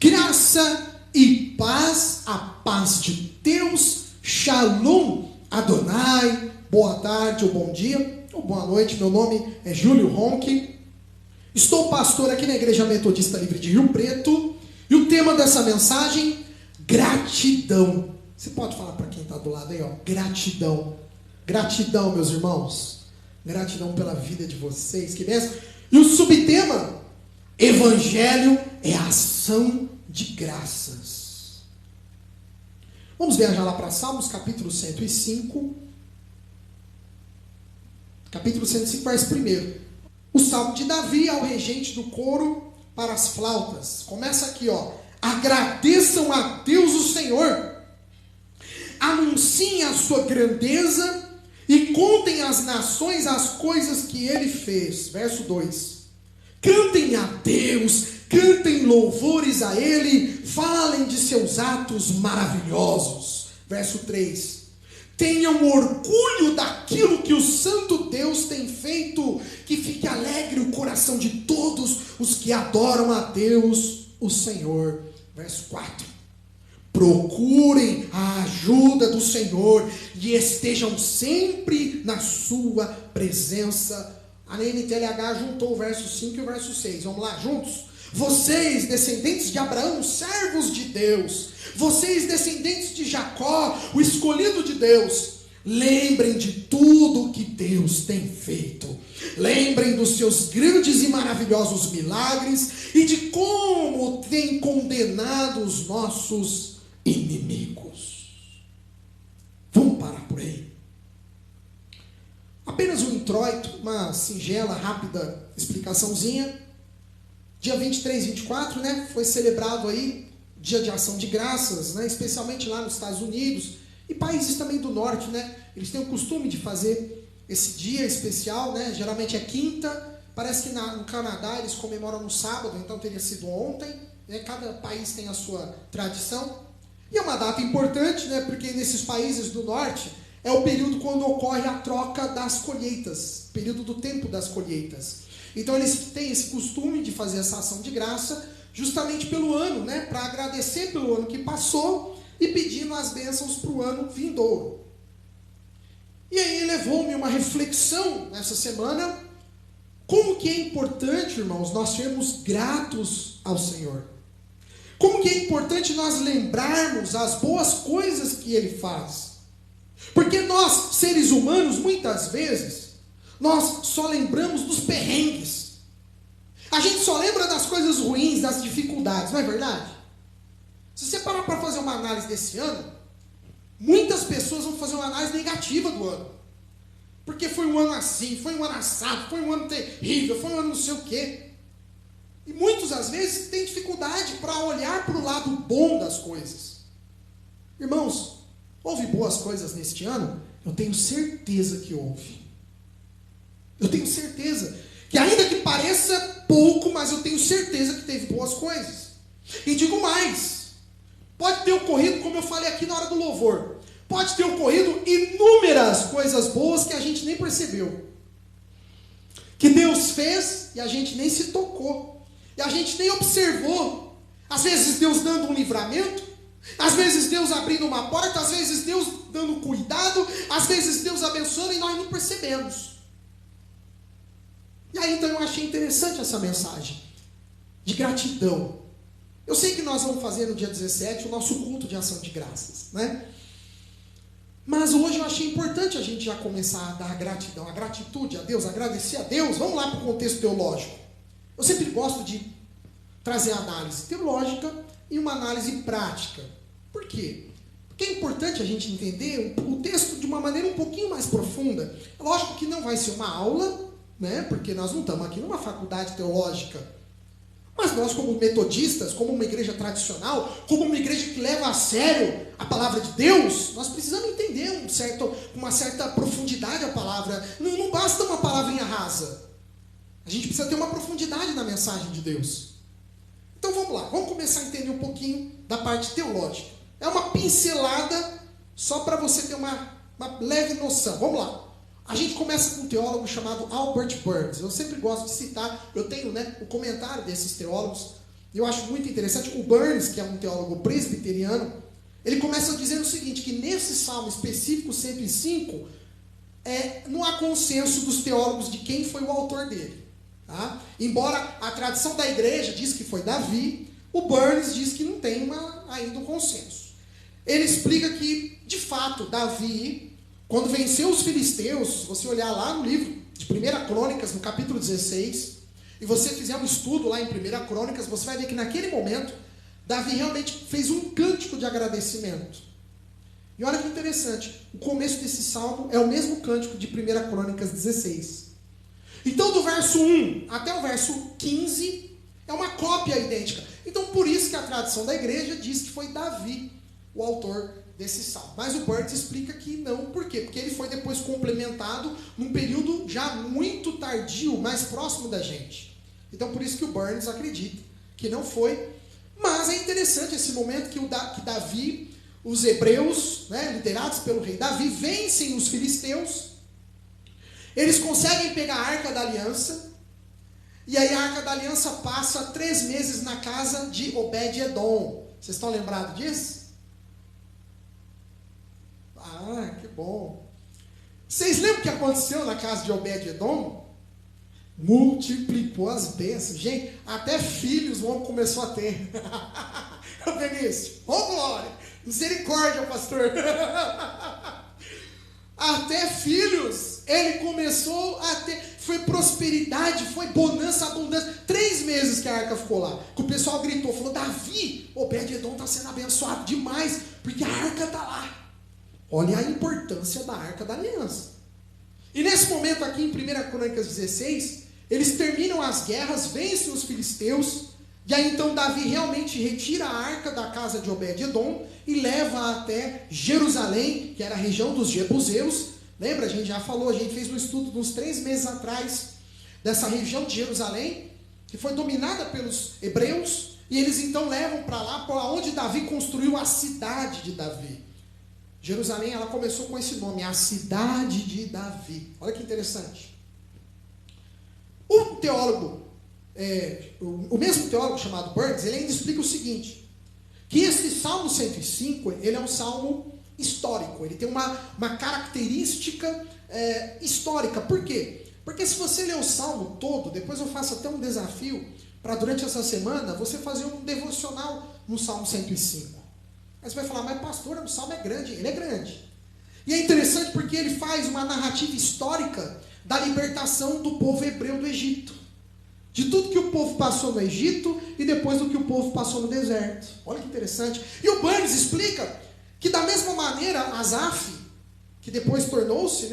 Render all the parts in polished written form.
Graça e paz, a paz de Deus, Shalom Adonai, boa tarde ou bom dia, ou boa noite, meu nome é Júlio Ronque, estou pastor aqui na Igreja Metodista Livre de Rio Preto, e o tema dessa mensagem, gratidão. Você pode falar para quem está do lado aí, ó, gratidão. Gratidão, meus irmãos, gratidão pela vida de vocês, que bênção. E o subtema, Evangelho é a ação de graças. Vamos viajar lá para Salmos, capítulo 105. Capítulo 105, verso 1. O Salmo de Davi ao regente do coro para as flautas. Começa aqui, ó. Agradeçam a Deus o Senhor. Anunciem a sua grandeza e contem às nações as coisas que ele fez. Verso 2. Cantem a Deus, cantem louvores a ele, falem de seus atos maravilhosos. Verso 3. Tenham orgulho daquilo que o santo Deus tem feito, que fique alegre o coração de todos os que adoram a Deus, o Senhor. Verso 4. Procurem a ajuda do Senhor e estejam sempre na sua presença. A NTLH juntou o verso 5 e o verso 6. Vamos lá, juntos? Vocês, descendentes de Abraão, servos de Deus. Vocês, descendentes de Jacó, o escolhido de Deus. Lembrem de tudo que Deus tem feito. Lembrem dos seus grandes e maravilhosos milagres e de como tem condenado os nossos inimigos. Vamos parar por aí. Apenas um introito, uma singela, rápida explicaçãozinha. Dia 23 e 24, né, foi celebrado aí Dia de Ação de Graças, né, especialmente lá nos Estados Unidos e países também do norte, né, eles têm o costume de fazer esse dia especial, né, geralmente é quinta, parece que no Canadá eles comemoram no sábado, então teria sido ontem, né, cada país tem a sua tradição, e é uma data importante, né, porque nesses países do norte é o período quando ocorre a troca das colheitas, período do tempo das colheitas. Então eles têm esse costume de fazer essa ação de graça justamente pelo ano, né? Para agradecer pelo ano que passou e pedindo as bênçãos para o ano vindouro. E aí levou-me uma reflexão nessa semana, como que é importante, irmãos, nós sermos gratos ao Senhor. Como que é importante nós lembrarmos as boas coisas que Ele faz. Porque nós, seres humanos, muitas vezes, nós só lembramos dos perrengues. A gente só lembra das coisas ruins, das dificuldades, não é verdade? Se você parar para fazer uma análise desse ano, muitas pessoas vão fazer uma análise negativa do ano. Porque foi um ano assim, foi um ano assado, foi um ano terrível, foi um ano não sei o quê. E muitos, às vezes, têm dificuldade para olhar para o lado bom das coisas. Irmãos, houve boas coisas neste ano? Eu tenho certeza que houve. Eu tenho certeza que, ainda que pareça pouco, mas eu tenho certeza que teve boas coisas. E digo mais, pode ter ocorrido, como eu falei aqui na hora do louvor, pode ter ocorrido inúmeras coisas boas que a gente nem percebeu. Que Deus fez e a gente nem se tocou. E a gente nem observou. Às vezes Deus dando um livramento, às vezes Deus abrindo uma porta, às vezes Deus dando cuidado, às vezes Deus abençoando e nós não percebemos. E aí então eu achei interessante essa mensagem de gratidão. Eu sei que nós vamos fazer no dia 17 o nosso culto de ação de graças, né? Mas hoje eu achei importante a gente já começar a dar gratidão, a gratitude a Deus, agradecer a Deus. Vamos lá para o contexto teológico. Eu sempre gosto de trazer a análise teológica e uma análise prática. Por quê? Porque é importante a gente entender o texto de uma maneira um pouquinho mais profunda. Lógico que não vai ser uma aula, né? Porque nós não estamos aqui numa faculdade teológica. Mas nós, como metodistas, como uma igreja tradicional, como uma igreja que leva a sério a palavra de Deus, nós precisamos entender uma certa profundidade a palavra. Não basta uma palavrinha rasa. A gente precisa ter uma profundidade na mensagem de Deus. Então vamos lá, vamos começar a entender um pouquinho da parte teológica. É uma pincelada só para você ter uma leve noção. Vamos lá. A gente começa com um teólogo chamado Albert Burns. Eu sempre gosto de citar, eu tenho o comentário desses teólogos, eu acho muito interessante, o Burns, que é um teólogo presbiteriano, ele começa dizendo o seguinte, que nesse salmo específico 105, não há consenso dos teólogos de quem foi o autor dele. Tá? Embora a tradição da igreja diz que foi Davi, o Burns diz que não tem ainda um consenso. Ele explica que, de fato, Davi, quando venceu os filisteus, se você olhar lá no livro de 1 Crônicas, no capítulo 16, e você fizer um estudo lá em 1 Crônicas, você vai ver que naquele momento, Davi realmente fez um cântico de agradecimento. E olha que interessante, o começo desse salmo é o mesmo cântico de 1 Crônicas 16. Então, do verso 1 até o verso 15, é uma cópia idêntica. Então, por isso que a tradição da igreja diz que foi Davi o autor desse salmo. Mas o Burns explica que não. Por quê? Porque ele foi depois complementado num período já muito tardio, mais próximo da gente. Então, por isso que o Burns acredita que não foi. Mas é interessante esse momento que Davi, os hebreus, liderados pelo rei Davi, vencem os filisteus. Eles conseguem pegar a Arca da Aliança. E aí a Arca da Aliança passa 3 meses na casa de Obed-Edom. Vocês estão lembrados disso? Ah, que bom. Vocês lembram o que aconteceu na casa de Obed-Edom? Multiplicou as bênçãos. Gente, até filhos o homem começou a ter. Ô Benício, ô glória, misericórdia, pastor. Até filhos ele começou a ter. Foi prosperidade, foi bonança, abundância. 3 meses que a arca ficou lá. Que o pessoal gritou, falou, Davi, Obed-Edom está sendo abençoado demais, porque a arca está lá. Olha a importância da Arca da Aliança. E nesse momento aqui em 1 Crônicas 16, eles terminam as guerras, vencem os filisteus, e aí então Davi realmente retira a arca da casa de Obed-Edom e leva até Jerusalém, que era a região dos Jebuseus. Lembra? A gente já falou, a gente fez um estudo uns 3 meses atrás dessa região de Jerusalém, que foi dominada pelos hebreus, e eles então levam para lá, para onde Davi construiu a cidade de Davi. Jerusalém, ela começou com esse nome, a cidade de Davi. Olha que interessante. O teólogo, o mesmo teólogo chamado Burns, ele ainda explica o seguinte, que esse Salmo 105, ele é um salmo histórico, ele tem uma característica histórica. Por quê? Porque se você ler o salmo todo, depois eu faço até um desafio, para durante essa semana, você fazer um devocional no Salmo 105. Aí você vai falar, mas pastor, o salmo é grande. Ele é grande. E é interessante porque ele faz uma narrativa histórica da libertação do povo hebreu do Egito. De tudo que o povo passou no Egito e depois do que o povo passou no deserto. Olha que interessante. E o Burns explica que da mesma maneira, Asaf, que depois tornou-se,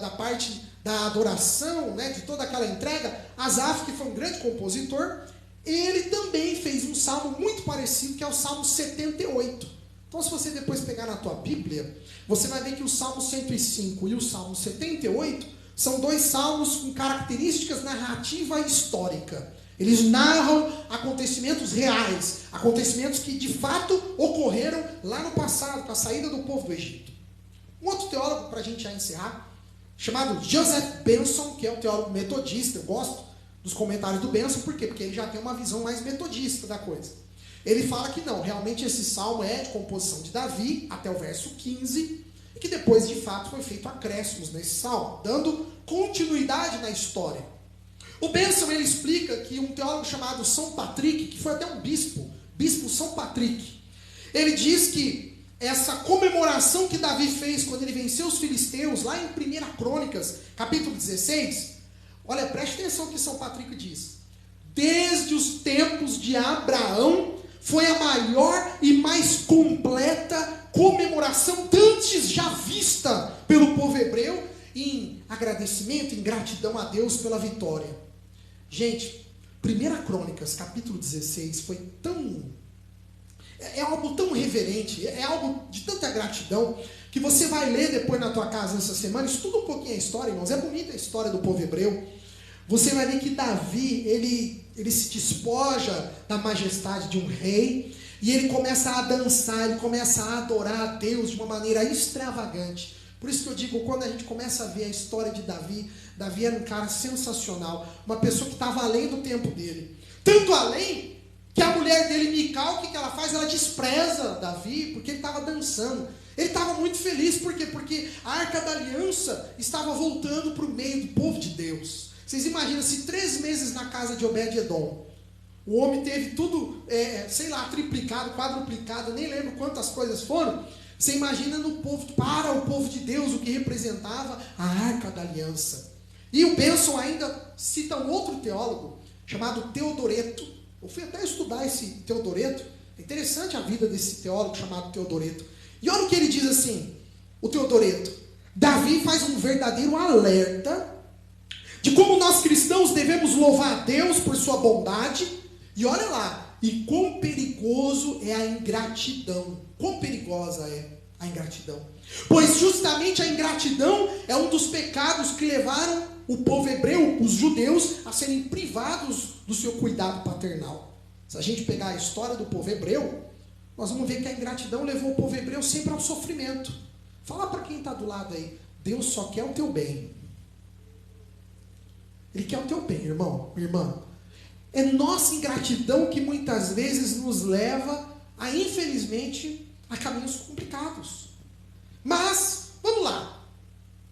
da parte da adoração, de toda aquela entrega, Asaf, que foi um grande compositor, ele também fez um salmo muito parecido, que é o Salmo 78. Então, se você depois pegar na tua Bíblia, você vai ver que o Salmo 105 e o Salmo 78 são 2 salmos com características narrativa histórica. Eles narram acontecimentos reais, acontecimentos que de fato ocorreram lá no passado, com a saída do povo do Egito. Um outro teólogo, para a gente já encerrar, chamado Joseph Benson, que é um teólogo metodista, eu gosto dos comentários do Benson, por quê? Porque ele já tem uma visão mais metodista da coisa. Ele fala que não, realmente esse salmo é de composição de Davi, até o verso 15, e que depois de fato foi feito acréscimos nesse salmo, dando continuidade na história. O Benson, ele explica que um teólogo chamado São Patrick, que foi até um bispo São Patrick, ele diz que essa comemoração que Davi fez quando ele venceu os filisteus, lá em 1 Crônicas, capítulo 16, olha, preste atenção no que São Patrick diz. Desde os tempos de Abraão, foi a maior e mais completa comemoração antes já vista pelo povo hebreu, em agradecimento, em gratidão a Deus pela vitória. Gente, 1 Crônicas, capítulo 16, foi algo tão reverente, é algo de tanta gratidão, que você vai ler depois na tua casa essa semana, estuda um pouquinho a história, irmãos, é bonita a história do povo hebreu. Você vai ver que Davi, ele se despoja da majestade de um rei, e ele começa a dançar, ele começa a adorar a Deus de uma maneira extravagante. Por isso que eu digo, quando a gente começa a ver a história de Davi, Davi era um cara sensacional, uma pessoa que estava além do tempo dele. Tanto além que a mulher dele, Mical, o que ela faz? Ela despreza Davi, porque ele estava dançando. Ele estava muito feliz, por quê? Porque a Arca da Aliança estava voltando para o meio do povo de Deus. Vocês imaginam, se 3 meses na casa de Obed-Edom, o homem teve tudo, triplicado, quadruplicado, nem lembro quantas coisas foram. Você imagina no povo, para o povo de Deus, o que representava a Arca da Aliança. E o Benson ainda cita um outro teólogo, chamado Teodoreto. Eu fui até estudar esse Teodoreto. É interessante a vida desse teólogo chamado Teodoreto. E olha o que ele diz assim, o Teodoreto. Davi faz um verdadeiro alerta de como nós cristãos devemos louvar a Deus por sua bondade. E olha lá, e quão perigoso é a ingratidão. Quão perigosa é a ingratidão. Pois justamente a ingratidão é um dos pecados que levaram o povo hebreu, os judeus, a serem privados do seu cuidado paternal. Se a gente pegar a história do povo hebreu, nós vamos ver que a ingratidão levou o povo hebreu sempre ao sofrimento. Fala para quem está do lado aí, Deus só quer o teu bem. Ele quer o teu bem, irmão, irmã. É nossa ingratidão que muitas vezes nos leva a, infelizmente, a caminhos complicados. Mas, vamos lá.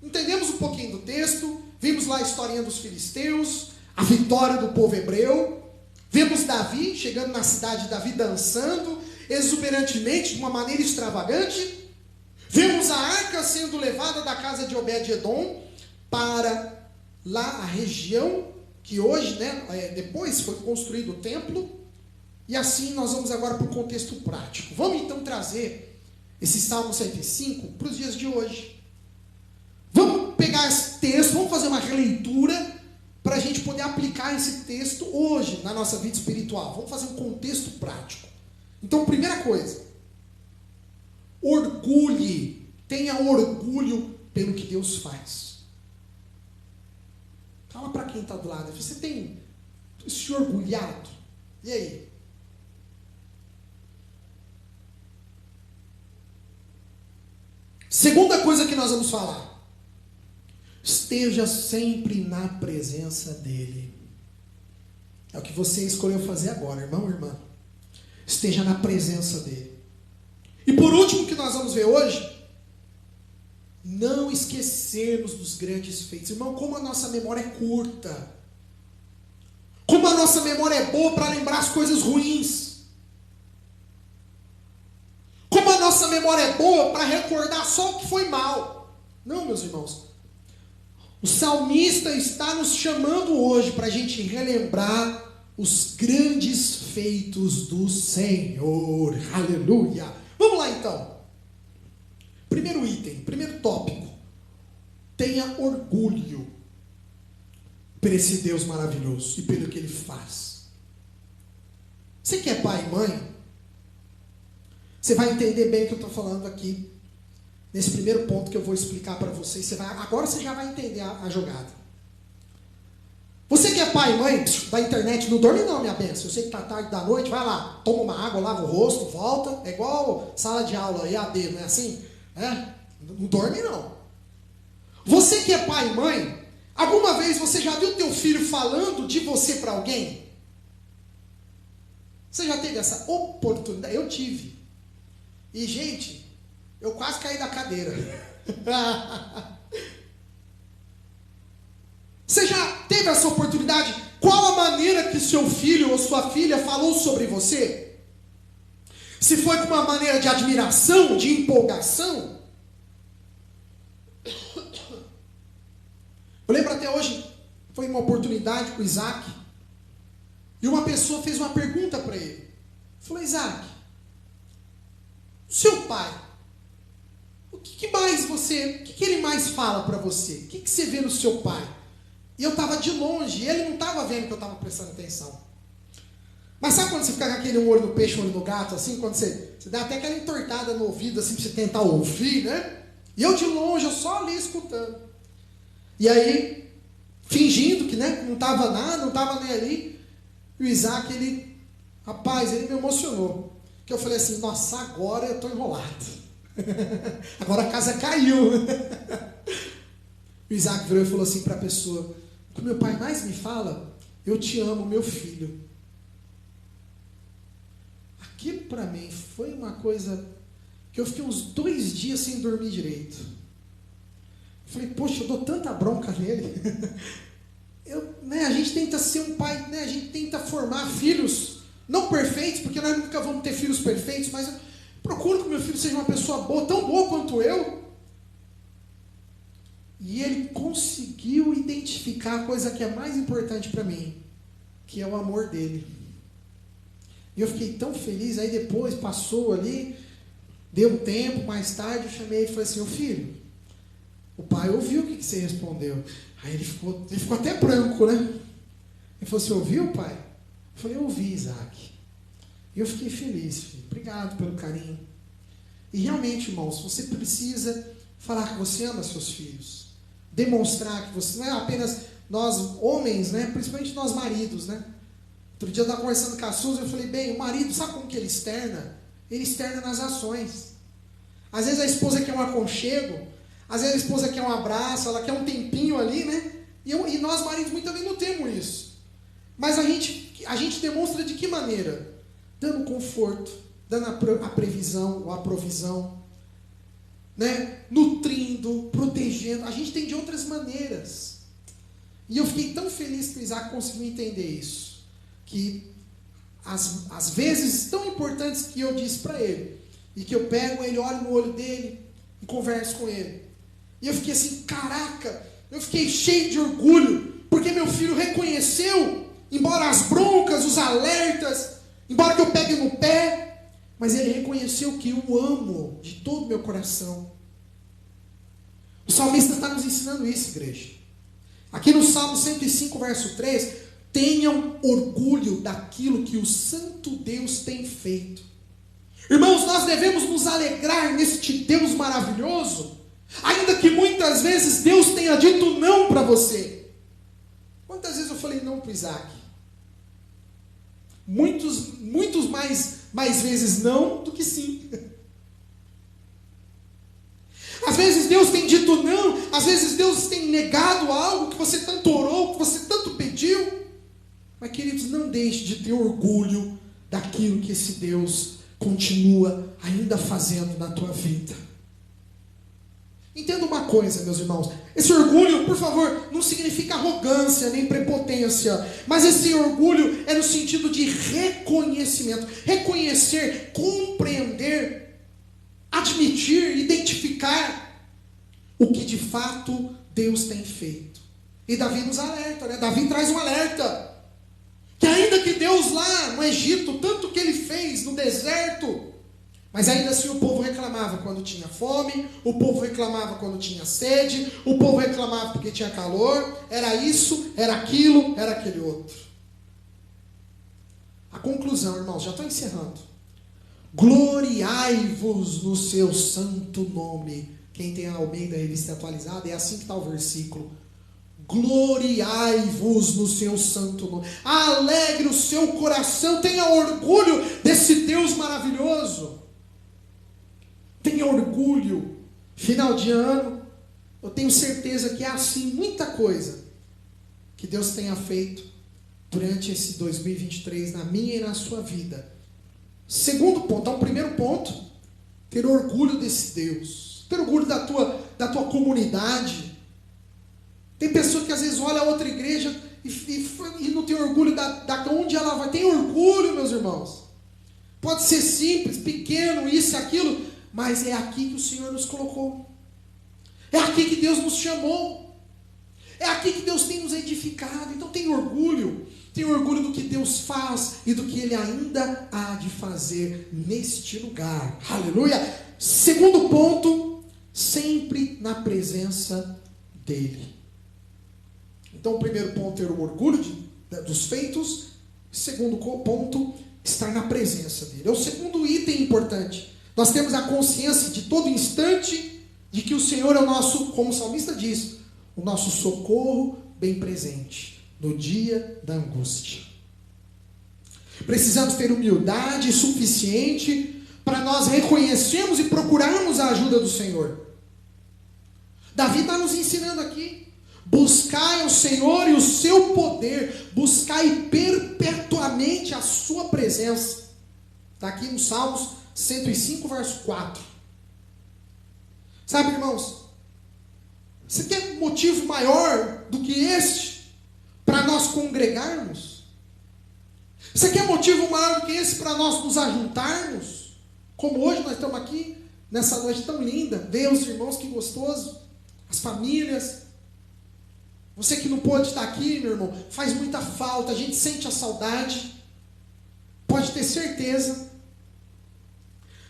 Entendemos um pouquinho do texto, vimos lá a historinha dos filisteus, a vitória do povo hebreu, vemos Davi chegando na cidade de Davi dançando, exuberantemente, de uma maneira extravagante. Vemos a arca sendo levada da casa de Obed-Edom para lá a região que hoje, depois foi construído o templo. E assim nós vamos agora para o contexto prático. Vamos então trazer esse Salmo 105 para os dias de hoje. Vamos pegar esse texto, vamos fazer uma releitura para a gente poder aplicar esse texto hoje na nossa vida espiritual. Vamos fazer um contexto prático. Então, primeira coisa, orgulhe, tenha orgulho pelo que Deus faz. Fala para quem está do lado, você tem se orgulhado? E aí? Segunda coisa que nós vamos falar, esteja sempre na presença dEle. É o que você escolheu fazer agora, irmão ou irmã. Esteja na presença dEle. E por último que nós vamos ver hoje, não esquecermos dos grandes feitos. Irmão, como a nossa memória é curta. Como a nossa memória é boa para lembrar as coisas ruins. Como a nossa memória é boa para recordar só o que foi mal. Não, meus irmãos. O salmista está nos chamando hoje para a gente relembrar os grandes feitos do Senhor. Aleluia. Vamos lá então. Primeiro item, primeiro tópico. Tenha orgulho por esse Deus maravilhoso e pelo que Ele faz. Você que é pai e mãe, você vai entender bem o que eu estou falando aqui. Nesse primeiro ponto que eu vou explicar para vocês. Agora você já vai entender a jogada. Você que é pai e mãe da internet, não dorme não, minha benção. Eu sei que está tarde da noite, vai lá, toma uma água, lava o rosto, volta. É igual sala de aula, EAD, não é assim? Não dorme não. Você que é pai e mãe, alguma vez você já viu teu filho falando de você para alguém? Você já teve essa oportunidade? Eu tive. E gente, eu quase caí da cadeira. Você já teve essa oportunidade? Qual a maneira que seu filho ou sua filha falou sobre você? Se foi com uma maneira de admiração, de empolgação? Eu lembro até hoje, foi uma oportunidade com o Isaac, e uma pessoa fez uma pergunta para ele. Falou: Isaac, seu pai, o que ele mais fala para você? O que você vê no seu pai? E eu estava de longe, e ele não estava vendo que eu estava prestando atenção. Mas sabe quando você fica com aquele um olho no peixe, um olho no gato, assim, quando você dá até aquela entortada no ouvido, assim, para você tentar ouvir, né? E eu de longe, eu só ali escutando. E aí, fingindo que não estava nada, não estava nem ali, e o Isaac, ele me emocionou. Que eu falei assim: nossa, agora eu estou enrolado. Agora a casa caiu. O Isaac virou e falou assim para a pessoa: o que meu pai mais me fala, eu te amo, meu filho. Aquilo para mim foi uma coisa que eu fiquei uns 2 dias sem dormir direito. Eu falei, poxa, eu dou tanta bronca nele. A gente tenta ser um pai, a gente tenta formar filhos, não perfeitos, porque nós nunca vamos ter filhos perfeitos, mas eu procuro que meu filho seja uma pessoa boa, tão boa quanto eu. E ele conseguiu identificar a coisa que é mais importante para mim, que é o amor dele. E eu fiquei tão feliz. Aí depois passou ali, deu um tempo, mais tarde eu chamei ele e falei assim, ô filho, o pai ouviu o que você respondeu. Aí ele ficou até branco, né? Ele falou, você ouviu, pai? Eu falei, eu ouvi, Isaac. E eu fiquei feliz, filho. Obrigado pelo carinho. E realmente, irmãos, você precisa falar que você ama seus filhos. Demonstrar que você, não é apenas nós homens, principalmente nós maridos, Outro dia eu estava conversando com a Suzy, eu falei, bem, o marido, sabe como que ele externa? Ele externa nas ações. Às vezes a esposa quer um aconchego, às vezes a esposa quer um abraço, ela quer um tempinho ali, E nós maridos muitas vezes não temos isso. Mas a gente demonstra de que maneira? Dando conforto, dando a previsão ou a provisão, nutrindo, protegendo. A gente tem de outras maneiras. E eu fiquei tão feliz que o Isaac conseguiu entender isso. Que as vezes tão importantes que eu disse para ele, e que eu pego ele, olho no olho dele e converso com ele. E eu fiquei assim, caraca, eu fiquei cheio de orgulho, porque meu filho reconheceu, embora as broncas, os alertas, embora que eu pegue no pé, mas ele reconheceu que eu o amo de todo o meu coração. O salmista está nos ensinando isso, igreja. Aqui no Salmo 105, verso 3, tenham orgulho daquilo que o Santo Deus tem feito. Irmãos, nós devemos nos alegrar neste Deus maravilhoso, ainda que muitas vezes Deus tenha dito não para você. Quantas vezes eu falei não para o Isaac? Muitos mais vezes não do que sim. Às vezes Deus tem dito não, às vezes Deus tem negado algo que você tanto orou, que você tanto pediu. Mas, queridos, não deixe de ter orgulho daquilo que esse Deus continua ainda fazendo na tua vida. Entenda uma coisa, meus irmãos. Esse orgulho, por favor, não significa arrogância nem prepotência. Mas esse orgulho é no sentido de reconhecimento. Reconhecer, compreender, admitir, identificar o que de fato Deus tem feito. E Davi nos alerta, Davi traz um alerta. Que ainda que Deus lá no Egito, tanto que ele fez no deserto, mas ainda assim o povo reclamava quando tinha fome, o povo reclamava quando tinha sede, o povo reclamava porque tinha calor, era isso, era aquilo, era aquele outro. A conclusão, irmãos, já estou encerrando. Gloriai-vos no seu santo nome. Quem tem a Almeida Revista Atualizada, é assim que está o versículo. Gloriai-vos no seu santo nome. Alegre o seu coração. Tenha orgulho desse Deus maravilhoso. Tenha orgulho. Final de ano, eu tenho certeza que há assim muita coisa que Deus tenha feito durante esse 2023 na minha e na sua vida. Segundo ponto, então, primeiro ponto, ter orgulho desse Deus. Ter orgulho da tua comunidade. Tem pessoa que às vezes olha a outra igreja e não tem orgulho da onde ela vai. Tem orgulho, meus irmãos. Pode ser simples, pequeno, isso e aquilo, mas é aqui que o Senhor nos colocou. É aqui que Deus nos chamou. É aqui que Deus tem nos edificado. Então tem orgulho. Tem orgulho do que Deus faz e do que Ele ainda há de fazer neste lugar. Aleluia! Segundo ponto, sempre na presença dEle. Então, o primeiro ponto é o orgulho dos feitos. Segundo ponto, estar na presença dEle. É o segundo item importante. Nós temos a consciência de todo instante de que o Senhor é o nosso, como o salmista diz, o nosso socorro bem presente no dia da angústia. Precisamos ter humildade suficiente para nós reconhecermos e procurarmos a ajuda do Senhor. Davi está nos ensinando aqui. Buscai o Senhor e o seu poder. Buscai perpetuamente a sua presença. Está aqui no Salmos 105, verso 4. Sabe, irmãos, você quer motivo maior do que este para nós congregarmos? Você quer motivo maior do que esse para nós nos ajuntarmos? Como hoje nós estamos aqui, nessa noite tão linda, ver os irmãos, que gostoso, as famílias. Você que não pôde estar aqui, meu irmão, faz muita falta, a gente sente a saudade, pode ter certeza.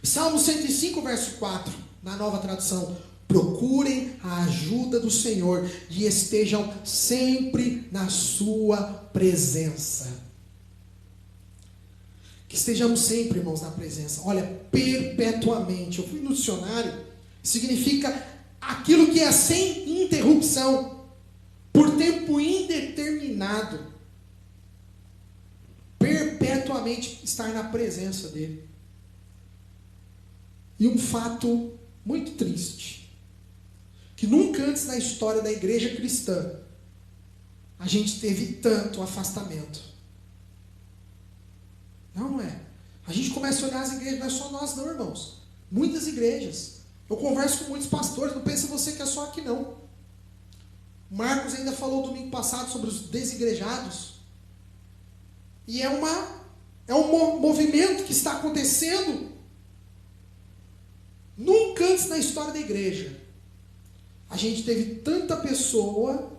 Salmo 105, verso 4, na Nova Tradução: procurem a ajuda do Senhor e estejam sempre na sua presença. Que estejamos sempre, irmãos, na presença. Olha, perpetuamente. Eu fui no dicionário, significa aquilo que é sem interrupção, por tempo indeterminado. Perpetuamente estar na presença dele. E um fato muito triste, que nunca antes na história da igreja cristã a gente teve tanto afastamento. Não é. A gente começa a olhar as igrejas, não é só nós não, irmãos. Muitas igrejas. Eu converso com muitos pastores, não pensa você que é só aqui não. Marcos ainda falou domingo passado sobre os desigrejados. E é um movimento que está acontecendo. Nunca antes na história da igreja a gente teve tanta pessoa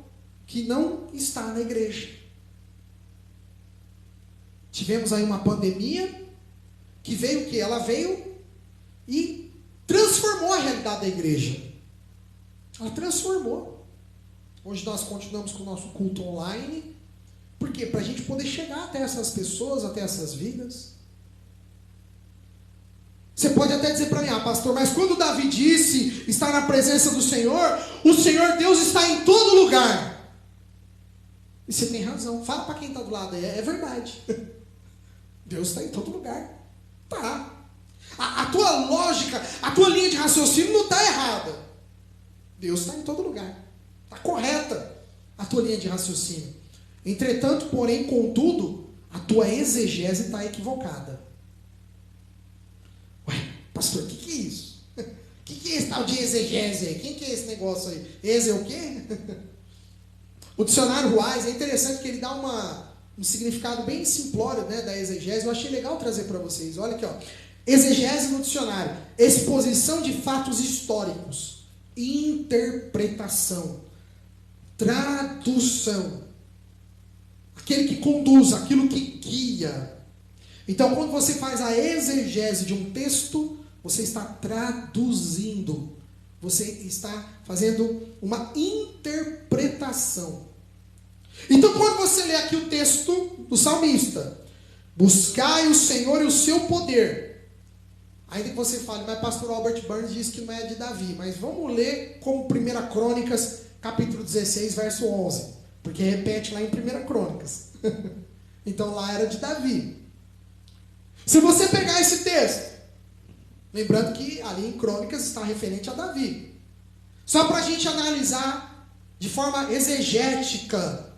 que não está na igreja. Tivemos aí uma pandemia que veio o quê? Ela veio e transformou a realidade da igreja. Ela transformou. Hoje nós continuamos com o nosso culto online. Por quê? Para a gente poder chegar até essas pessoas, até essas vidas. Você pode até dizer para mim, pastor, mas quando Davi disse estar na presença do Senhor, o Senhor Deus está em todo lugar. E você tem razão. Fala para quem está do lado aí, é verdade. Deus está em todo lugar. Tá. A tua lógica, a tua linha de raciocínio não está errada. Deus está em todo lugar. Está correta a tua linha de raciocínio. Entretanto, porém, contudo, a tua exegese está equivocada. Ué, pastor, o que é isso? O que é esse tal de exegese aí? Quem que é esse negócio aí? Exe é o quê? O dicionário Wise é interessante que ele dá um significado bem simplório, né, da exegese. Eu achei legal trazer para vocês. Olha aqui, ó. Exegese no dicionário: exposição de fatos históricos, interpretação, tradução, aquele que conduz, aquilo que guia. Então, quando você faz a exegese de um texto, você está traduzindo, você está fazendo uma interpretação. Então, quando você lê aqui o texto do salmista: buscai o Senhor e o seu poder. Ainda que você fale, mas pastor Albert Burns diz que não é de Davi. Mas vamos ler como 1 Crônicas, capítulo 16, verso 11. Porque repete lá em 1 Crônicas. Então lá era de Davi. Se você pegar esse texto, lembrando que ali em Crônicas está referente a Davi. Só para a gente analisar de forma exegética,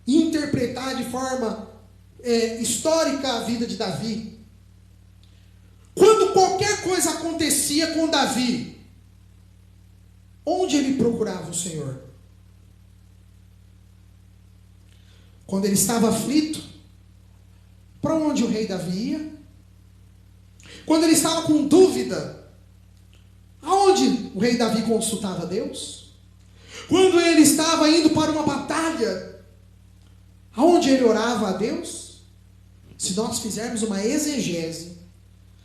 interpretar de forma histórica a vida de Davi. Quando qualquer coisa acontecia com Davi, onde ele procurava o Senhor? Quando ele estava aflito, para onde o rei Davi ia? Quando ele estava com dúvida, aonde o rei Davi consultava Deus? Quando ele estava indo para uma batalha, aonde ele orava a Deus? Se nós fizermos uma exegese,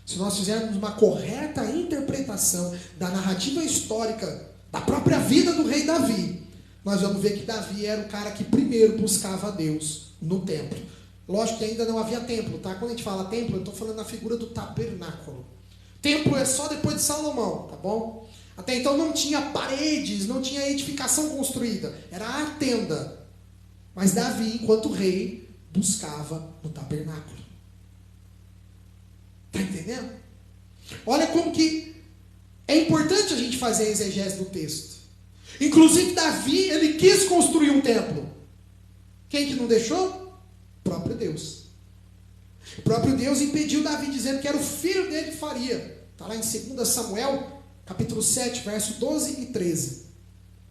se nós fizermos uma correta interpretação da narrativa histórica da própria vida do rei Davi, nós vamos ver que Davi era o cara que primeiro buscava a Deus no templo. Lógico que ainda não havia templo, tá? Quando a gente fala templo, eu estou falando na figura do tabernáculo. Templo é só depois de Salomão, tá bom? Até então não tinha paredes, não tinha edificação construída, era a tenda. Mas Davi, enquanto rei, buscava no tabernáculo. Está entendendo? Olha como que é importante a gente fazer a exegese do texto. Inclusive Davi, ele quis construir um templo. Quem que não deixou? O próprio Deus. O próprio Deus impediu Davi, dizendo que era o filho dele que faria. Está lá em 2 Samuel, capítulo 7, verso 12 e 13.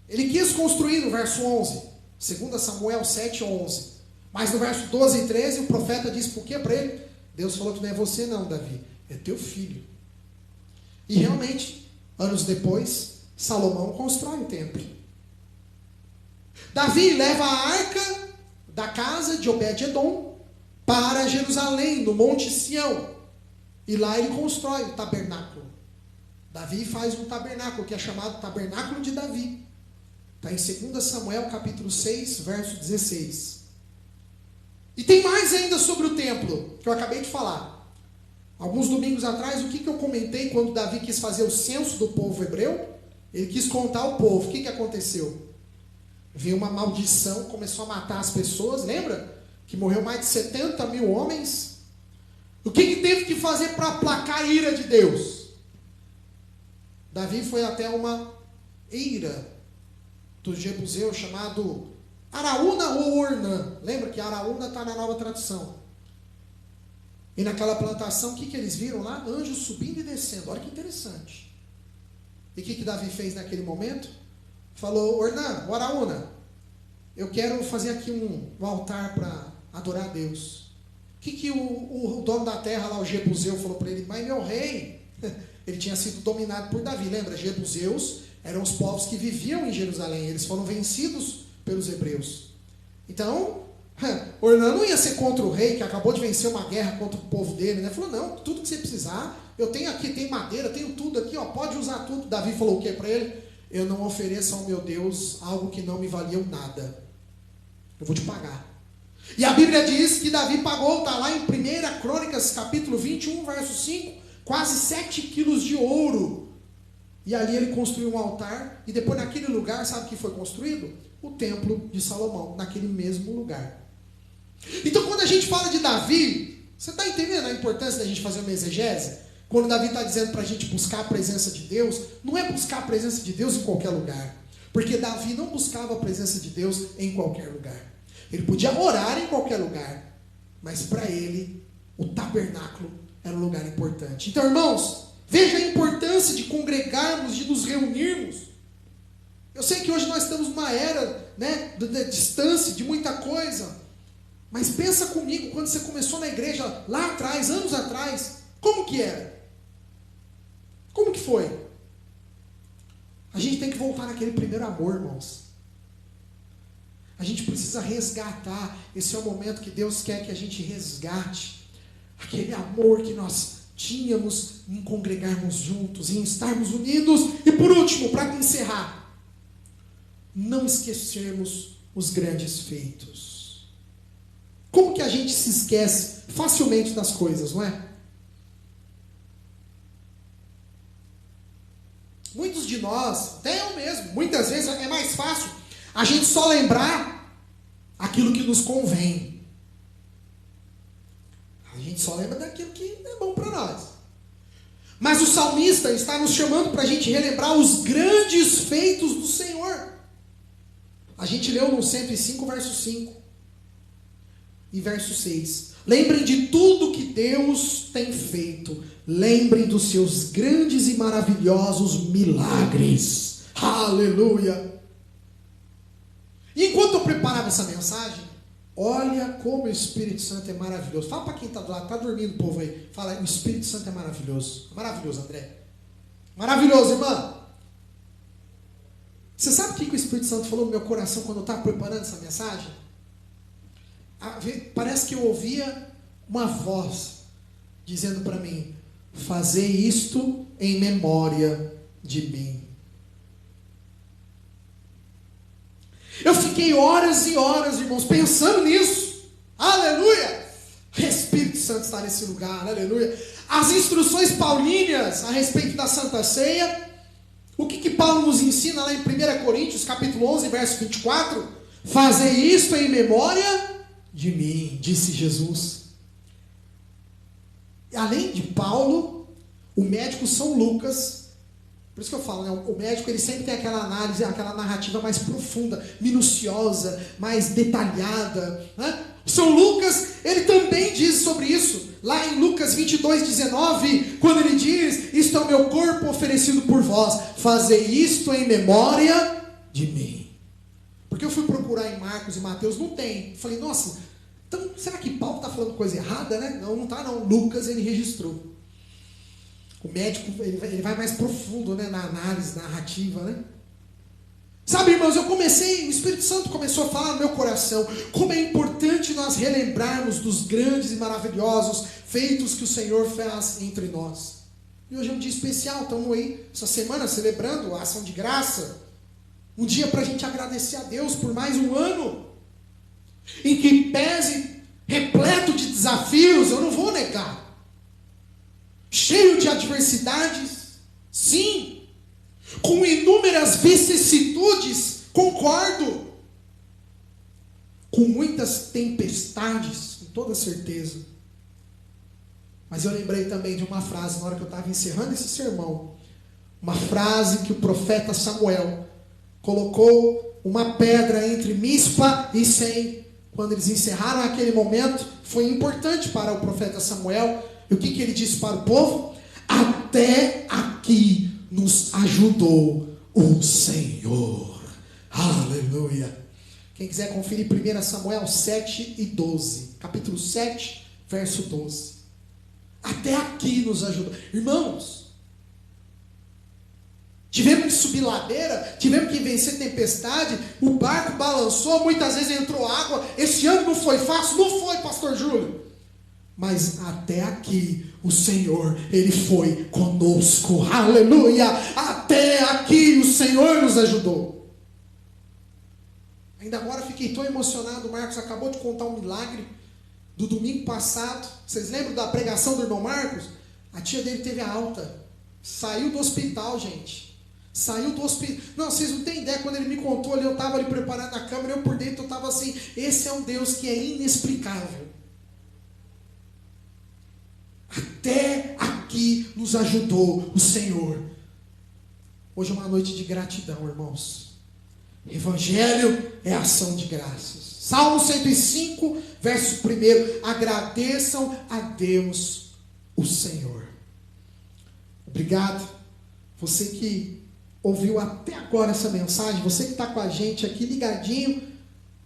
Ele quis construir no verso 11. 2 Samuel 7, 11. Mas no verso 12 e 13, o profeta disse por quê para ele? Deus falou que não é você não, Davi, é teu filho. E realmente, anos depois, Salomão constrói um templo. Davi leva a arca da casa de Obed-edom para Jerusalém, no Monte Sião. E lá ele constrói o tabernáculo. Davi faz um tabernáculo, que é chamado Tabernáculo de Davi. Está em 2 Samuel, capítulo 6, verso 16. E tem mais ainda sobre o templo, que eu acabei de falar. Alguns domingos atrás, o que eu comentei quando Davi quis fazer o censo do povo hebreu? Ele quis contar o povo. O que aconteceu? Veio uma maldição, começou a matar as pessoas. Lembra? Que morreu mais de 70 mil homens. O que teve que fazer para aplacar a ira de Deus? Davi foi até uma eira do Jebuseu chamado Araúna ou Ornã. Lembra que Araúna está na Nova Tradução. E naquela plantação, o que eles viram lá? Anjos subindo e descendo. Olha que interessante. E o que Davi fez naquele momento? Falou: Ornã, o Araúna, eu quero fazer aqui um altar para adorar a Deus. O que o dono da terra lá, o Jebuseu, falou para ele? Mas meu rei, ele tinha sido dominado por Davi. Lembra? Jebuseus eram os povos que viviam em Jerusalém. Eles foram vencidos pelos hebreus. Então, Ornã não ia ser contra o rei, que acabou de vencer uma guerra contra o povo dele, né? Falou: não, tudo que você precisar, eu tenho aqui, tem madeira, tenho tudo aqui, ó, pode usar tudo. Davi falou o que para ele? Eu não ofereço ao meu Deus algo que não me valia nada. Eu vou te pagar. E a Bíblia diz que Davi pagou, está lá em 1 Crônicas, capítulo 21, verso 5, quase 7 quilos de ouro. E ali ele construiu um altar, e depois naquele lugar, sabe o que foi construído? O templo de Salomão, naquele mesmo lugar. Então quando a gente fala de Davi, você está entendendo a importância da gente fazer uma exegese? Quando Davi está dizendo para a gente buscar a presença de Deus, não é buscar a presença de Deus em qualquer lugar. Porque Davi não buscava a presença de Deus em qualquer lugar. Ele podia orar em qualquer lugar, mas para ele, o tabernáculo era um lugar importante. Então, irmãos, veja a importância de congregarmos, de nos reunirmos. Eu sei que hoje nós estamos numa era, né, de distância, de muita coisa. Mas pensa comigo, quando você começou na igreja, lá atrás, anos atrás, como que era? Como que foi? A gente tem que voltar naquele primeiro amor, irmãos. A gente precisa resgatar. Esse é o momento que Deus quer que a gente resgate aquele amor que nós tínhamos em congregarmos juntos, em estarmos unidos. E por último, para encerrar, não esquecermos os grandes feitos. Como que a gente se esquece facilmente das coisas, não é? Muitos de nós, até eu mesmo, muitas vezes é mais fácil a gente só lembrar aquilo que nos convém. A gente só lembra daquilo que é bom para nós. Mas o salmista está nos chamando para a gente relembrar os grandes feitos do Senhor. A gente leu no 105, verso 5 e verso 6. Lembrem de tudo que Deus tem feito. Lembrem dos seus grandes e maravilhosos milagres. Aleluia! E enquanto eu preparava essa mensagem, olha como o Espírito Santo é maravilhoso. Fala para quem está do lado, está dormindo o povo aí. Fala: o Espírito Santo é maravilhoso. Maravilhoso, André. Maravilhoso, irmã. Você sabe o que o Espírito Santo falou no meu coração quando eu estava preparando essa mensagem? Parece que eu ouvia uma voz dizendo para mim: fazei isto em memória de mim. Eu fiquei horas e horas, irmãos, pensando nisso. Aleluia! O Espírito Santo está nesse lugar, aleluia. As instruções paulíneas a respeito da Santa Ceia. O que Paulo nos ensina lá em 1 Coríntios, capítulo 11, verso 24? Fazei isto em memória de mim, disse Jesus. Além de Paulo, o médico São Lucas, por isso que eu falo, né? O médico ele sempre tem aquela análise, aquela narrativa mais profunda, minuciosa, mais detalhada, né? São Lucas, ele também diz sobre isso, lá em Lucas 22:19, quando ele diz: isto é o meu corpo oferecido por vós, fazei isto em memória de mim. Porque eu fui procurar em Marcos e Mateus, não tem. Falei, nossa, então será que Paulo está falando coisa errada, né? Não, não está não. Lucas, ele registrou. O médico, ele vai mais profundo, né, na análise narrativa, né? Sabe, irmãos, o Espírito Santo começou a falar no meu coração como é importante nós relembrarmos dos grandes e maravilhosos feitos que o Senhor faz entre nós. E hoje é um dia especial, estamos aí, essa semana, celebrando a ação de graça. Um dia para a gente agradecer a Deus por mais um ano, em que pese repleto de desafios, eu não vou negar, cheio de adversidades, sim, com inúmeras vicissitudes, concordo, com muitas tempestades, com toda certeza. Mas eu lembrei também de uma frase, na hora que eu estava encerrando esse sermão, uma frase que o profeta Samuel colocou uma pedra entre Mispa e Sem. Quando eles encerraram aquele momento, foi importante para o profeta Samuel. E o que ele disse para o povo? Até aqui nos ajudou o Senhor. Aleluia. Quem quiser conferir 1 Samuel 7:12. Capítulo 7, verso 12. Até aqui nos ajudou. Irmãos, tivemos que subir ladeira, tivemos que vencer tempestade, o barco balançou, muitas vezes entrou água. Esse ano não foi fácil, não foi, pastor Júlio. Mas até aqui o Senhor, Ele foi conosco, aleluia, até aqui o Senhor nos ajudou. Ainda agora fiquei tão emocionado, o Marcos acabou de contar um milagre do domingo passado. Vocês lembram da pregação do irmão Marcos? A tia dele teve a alta, saiu do hospital, gente, saiu do hospital. Não, vocês não têm ideia, quando ele me contou ali, eu estava ali preparado na câmera, eu por dentro eu estava assim, esse é um Deus que é inexplicável. Até aqui nos ajudou o Senhor. Hoje é uma noite de gratidão, irmãos. Evangelho é ação de graças. Salmo 105, verso 1. Agradeçam a Deus, o Senhor. Obrigado. Você que ouviu até agora essa mensagem, você que está com a gente aqui ligadinho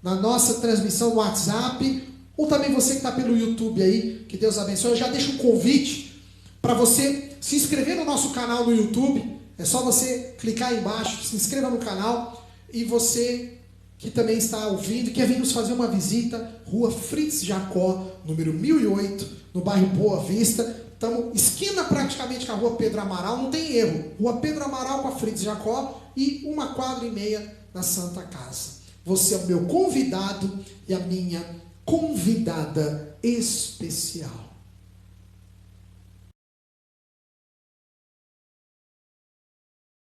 na nossa transmissão no WhatsApp, ou também você que está pelo YouTube aí, que Deus abençoe. Eu já deixo um convite para você se inscrever no nosso canal no YouTube. É só você clicar aí embaixo, se inscreva no canal. E você que também está ouvindo, quer vir nos fazer uma visita, Rua Fritz Jacó, número 1008, no bairro Boa Vista. Estamos esquina praticamente com a Rua Pedro Amaral, não tem erro. Rua Pedro Amaral com a Fritz Jacó e 1,5 quadra na Santa Casa. Você é o meu convidado e a minha convidada especial.